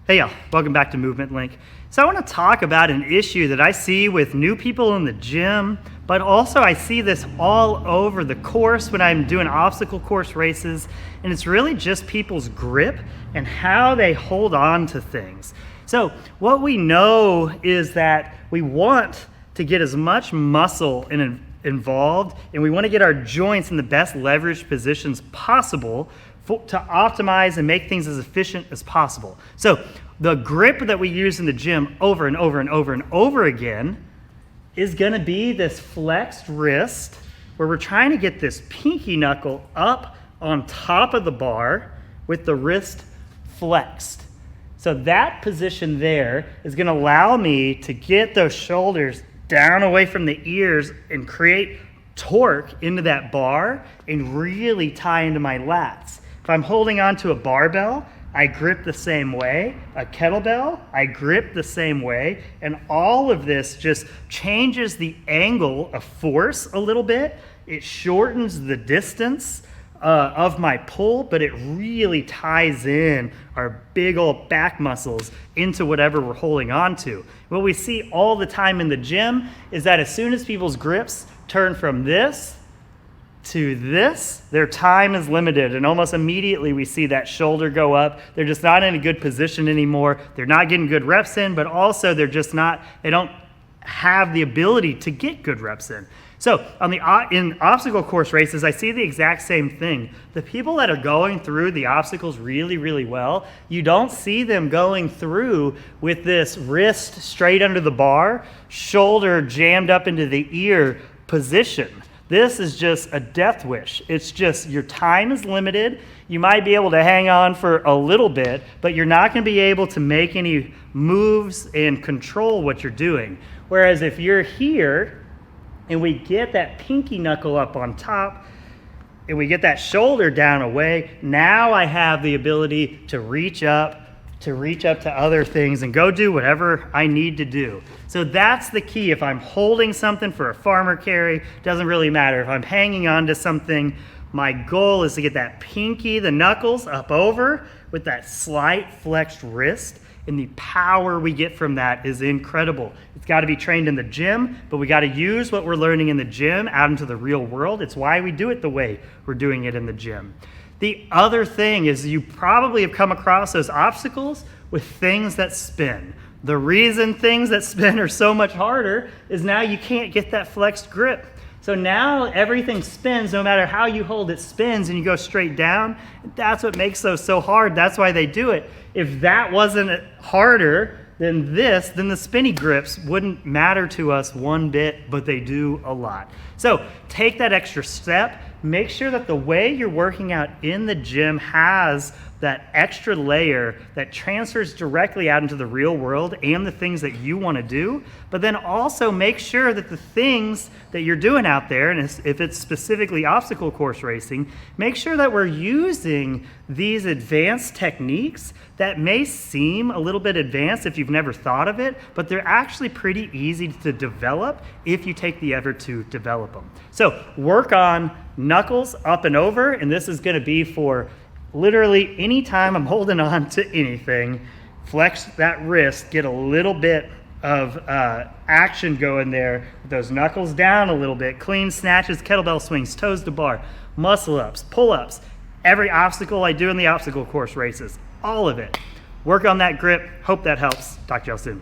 Hey y'all, welcome back to Movement Link. So I want to talk about an issue that I see with new people in the gym, but also I see this all over the course when I'm doing obstacle course races, and it's really just people's grip and how they hold on to things. So what we know is that we want to get as much muscle involved, and we want to get our joints in the best leverage positions possible to optimize and make things as efficient as possible. So the grip that we use in the gym over and over and over and over again is going to be this flexed wrist, where we're trying to get this pinky knuckle up on top of the bar with the wrist flexed. So that position there is going to allow me to get those shoulders down away from the ears and create torque into that bar and really tie into my lats. If I'm holding on to a barbell, I grip the same way. A kettlebell, I grip the same way. And all of this just changes the angle of force a little bit. It shortens the distance of my pull, but it really ties in our big old back muscles into whatever we're holding on to. What we see all the time in the gym is that as soon as people's grips turn from this to this, their time is limited, and almost immediately we see that shoulder go up. They're just not in a good position anymore. They're not getting good reps in, but also they don't have the ability to get good reps in. So in obstacle course races, I see the exact same thing. The people that are going through the obstacles really, really well, you don't see them going through with this wrist straight under the bar, shoulder jammed up into the ear position. This is just a death wish. It's just your time is limited. You might be able to hang on for a little bit, but you're not going to be able to make any moves and control what you're doing. Whereas if you're here and we get that pinky knuckle up on top and we get that shoulder down away, now I have the ability to reach up to other things and go do whatever I need to do. So that's the key. If I'm holding something for a farmer carry, doesn't really matter. If I'm hanging on to something, my goal is to get that pinky, the knuckles up over with that slight flexed wrist, and the power we get from that is incredible. It's got to be trained in the gym, but we got to use what we're learning in the gym out into the real world. It's why we do it the way we're doing it in the gym. The other thing is you probably have come across those obstacles with things that spin. The reason things that spin are so much harder is now you can't get that flexed grip. So now everything spins, no matter how you hold it spins, and you go straight down. That's what makes those so hard. That's why they do it. If that wasn't harder than the spinny grips wouldn't matter to us one bit, but they do a lot. So take that extra step. Make sure that the way you're working out in the gym has that extra layer that transfers directly out into the real world and the things that you want to do, but then also make sure that the things that you're doing out there, and if it's specifically obstacle course racing, make sure that we're using these advanced techniques that may seem a little bit advanced if you've never thought of it, but they're actually pretty easy to develop if you take the effort to develop them. So work on knuckles up and over, and this is going to be for literally any time I'm holding on to anything. Flex that wrist, get a little bit of action going there with those knuckles down a little bit, clean snatches, kettlebell swings, toes to bar, muscle ups, pull ups, every obstacle I do in the obstacle course races, all of it. Work on that grip. Hope that helps. Talk to y'all soon.